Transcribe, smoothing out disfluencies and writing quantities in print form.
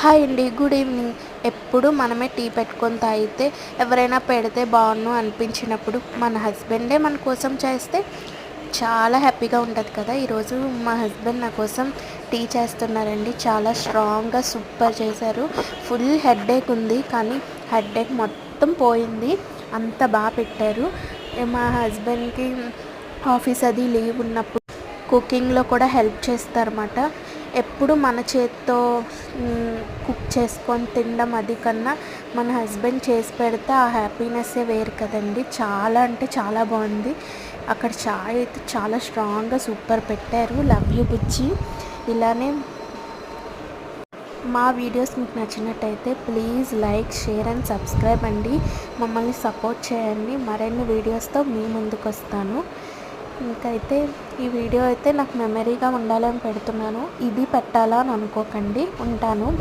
Hi అండి, good evening. ఎప్పుడు మనమే టీ పెట్టుకొని తాగితే ఎవరైనా పెడితే బాగుండు అనిపించినప్పుడు మన హస్బెండే మన కోసం చేస్తే చాలా హ్యాపీగా ఉంటుంది కదా. ఈరోజు మా హస్బెండ్ నా కోసం టీ చేస్తున్నారండి. చాలా స్ట్రాంగ్గా సూపర్ చేశారు. ఫుల్ హెడేక్ ఉంది కానీ హెడేక్ మొత్తం పోయింది. అంత బాగా పెట్టారు. మా హస్బెండ్కి ఆఫీస్ అది లీవ్ ఉన్నప్పుడు కుకింగ్లో కూడా హెల్ప్ చేస్తారన్నమాట. ఎప్పుడు మన చేత్తో కుక్ చేసుకొని తినడం అది కన్నా మన హస్బెండ్ చేసి పెడితే ఆ హ్యాపీనెస్సే వేరు కదండి. చాలా అంటే చాలా బాగుంది. అక్కడ చాయ్ అయితే చాలా స్ట్రాంగ్గా సూపర్ పెట్టారు. లవ్ యూ బుజ్జి. ఇలానే మా వీడియోస్ మీకు నచ్చినట్టయితే please like, share and subscribe అండి. మమ్మల్ని సపోర్ట్ చేయండి. మరిన్ని వీడియోస్తో మీ ముందుకు వస్తాను. ఇంకైతే ఈ వీడియో అయితే నాకు మెమరీగా ఉండాలని పెడుతున్నాను. ఇది పెట్టాలా అని అనుకోకండి. ఉంటాను.